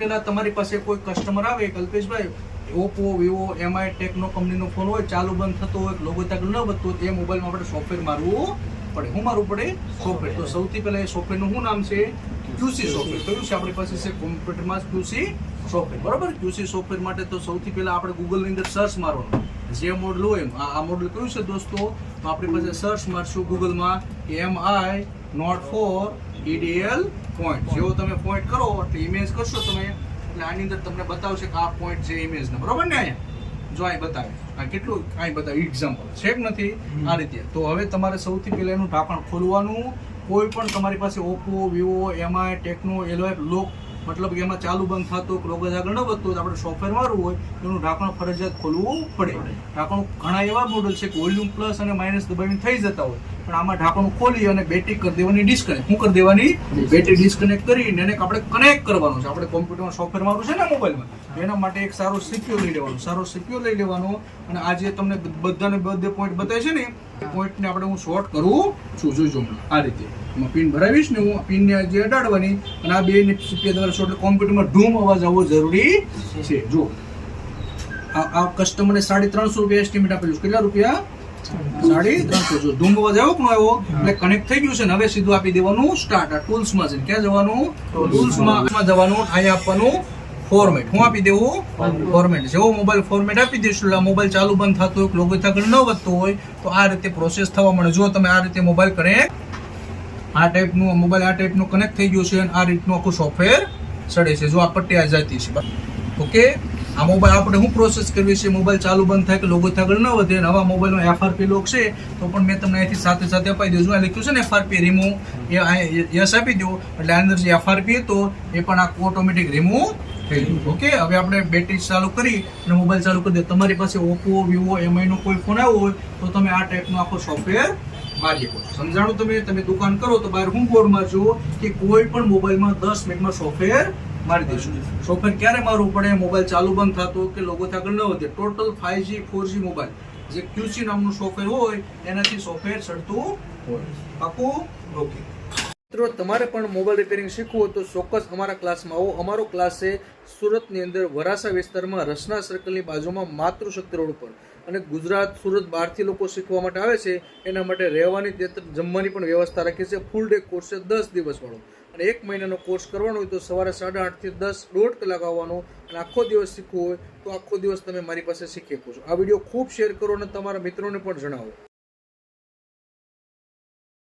પહેલા તમારી પાસે કોઈ કસ્ટમર આવે, Kalpeshbhai Oppo, Vivo, MI, techno કંપનીનો ફોન હોય, ચાલુ બંધ થતો હોય, લોગો ત્યાં ન વધતો હોય, એ મોબાઈલમાં આપણે સોફ્ટવેર મારવું પડે. શું મારવું પડે? સોફ્ટવેર. તો સૌથી પહેલા એ સોફ્ટવેરનું શું નામ છે? QC software. કયું છે આપણી પાસે? છે કોમ્પ્યુટરમાં ક્યુસી સોફ્ટવેર. બરાબર. ક્યુસી સોફ્ટવેર માટે તો સૌથી પહેલા આપણે ગૂગલની અંદર સર્ચ મારવાનું. જે મોડલ હોય આ મોડલ કયું છે દોસ્તો? તો આપણી પાસે સર્ચ મારશું ગૂગલમાં એમઆઈ નોટ 4 EDL પોઈન્ટ. જેવો તમે પોઈન્ટ કરો એટલે ઇમેજ કરશો તમે, એટલે આની અંદર તમને બતાવશે કે આ પોઈન્ટ છે ઇમેજના. બરોબર ને? અહીંયા જો અહીં બતાવે આ કેટલું અહીં બતાવે એક્ઝામ્પલ છે કે નથી આ રીતે. તો હવે તમારે સૌથી પહેલા એનું ઢાંકણ ખોલવાનું. કોઈ પણ તમારી પાસે ઓપ્પો, વિવો, એમઆઈ, ટેકનો, એલોય લોક મતલબ એમાં ચાલુ બંધ થતો લોગો આગળ ન વધતો હોય, આપણે સોફ્ટવેર મારવું હોય એનું ઢાંકણ ફરજિયાત ખોલવું પડે. ઢાંકણ ઘણા એવા મોડલ છે કે વોલ્યુમ પ્લસ અને માઇનસ દબાવીને થઈ જતા હોય, પણ આમાં ઢાંકણ ખોલી અને બેટરી કરી દેવાની ડિસ્કનેક્ટ. શું કરી દેવાની? બેટરી ડિસ્કનેક્ટ કરીને એને આપણે કનેક્ટ કરવાનું છે. આપણે કોમ્પ્યુટરમાં સોફ્ટવેર મારવું છે ને મોબાઈલમાં, એના માટે એક સારો સીપીયુ લઈ લેવાનો. સારો સીપીયુ લઈ લેવાનો અને આ જે તમને બધાને બધે પોઈન્ટ બતાવે છે ને એ પોઈન્ટને આપણે હું શોર્ટ કરું છું. જોજો આ રીતે પિન ભરાવીશ ને હું પિનને જે અડાડવાની અને આ બે સીપીયુ દ્વારા શોર્ટ કોમ્પ્યુટરમાં ધૂમ અવાજ આવવો જરૂરી છે. જો આ કસ્ટમરને 350 રૂપિયા એસ્ટિમેટ આપેલું. કેટલા રૂપિયા? 350. જો ધૂમ અવાજ આવ્યો પણ આવ્યો એટલે કનેક્ટ થઈ ગયું છે ને હવે સીધું આપી દેવાનું સ્ટાર્ટ. આ ટૂલ્સમાં છે. ક્યાં જવાનું? ટૂલ્સમાં જવાનું. અહીંયા આપવાનું ફોર્મેટ. હું આપી દેવું? ફોર્મેટ. જેવો મોબાઈલ ફોર્મેટ આપી દઈશું એટલે મોબાઈલ ચાલુ બંધ થતો હોય, લોગો આગળ ન વધતો હોય તો આ રીતે પ્રોસેસ થવા મળે. જો તમે આ રીતે મોબાઈલ કનેક્ટ આ ટાઈપનું મોબાઈલ આ ટાઈપનું કનેક્ટ થઈ ગયું છે અને આ રીતનું આખું સોફ્ટવેર ચડે છે. જો આ પટ્ટી આ જાતી છે. ઓકે. આ મોબાઈલ આપણે શું પ્રોસેસ કરવી છે? મોબાઈલ ચાલુ બંધ થાય કે લોગો આગળ ન વધે. અને આવા મોબાઈલમાં FRP લોક છે તો પણ મેં તમને અહીંથી સાથે સાથે અપાઈ દઉં છું. આ લખ્યું છે ને FRP રિમૂવ, એ યસ આપી દો એટલે અંદર જે FRP હતો એ પણ આ ઓટોમેટિક રિમૂવ થઈ ગયું. ઓકે. હવે આપણે બેટરી ચાલુ કરી અને મોબાઈલ ચાલુ કરી દે. તમારી પાસે ઓપ્પો, વિવો, એમઆઈનો કોઈ ફોન આવ્યો હોય તો તમે આ ટાઈપનો આખો સોફ્ટવેર મારી શકો. સમજાણું? તમે દુકાન કરો તો બહાર હું બોર્ડ મારજો કે કોઈ પણ મોબાઈલમાં 10 મિનિટમાં સોફ્ટવેર મારી દઈશું. સોફ્ટવેર ક્યારે મારવું પડે? મોબાઈલ ચાલુ બંધ થતો કે લોગો આગળ ન વધે. ટોટલ 5G 4G મોબાઈલ જે QC નામનું સોફ્ટવેર હોય એનાથી સોફ્ટવેર ચડતું હોય. પાકું? ઓકે. મિત્રો તમારે પણ મોબાઈલ રિપેરિંગ શીખવું હોય તો ચોક્કસ અમારા ક્લાસમાં આવો. અમારો ક્લાસ છે સુરતની અંદર વરાસા વિસ્તારમાં રસના સર્કલની બાજુમાં માતૃશક્તિ રોડ ઉપર. અને ગુજરાત, સુરત બહારથી લોકો શીખવા માટે આવે છે એના માટે રહેવાની, જમવાની પણ વ્યવસ્થા રાખી છે. ફૂલ ડે કોર્સ છે 10 દિવસવાળો અને 1 મહિનાનો કોર્સ કરવાનો હોય તો સવારે 8:30 થી 10 1.5 કલાક આવવાનો અને આખો દિવસ શીખવું હોય તો આખો દિવસ તમે મારી પાસે શીખી શકો છો. આ વિડીયો ખૂબ શેર કરો અને તમારા મિત્રોને પણ જણાવો.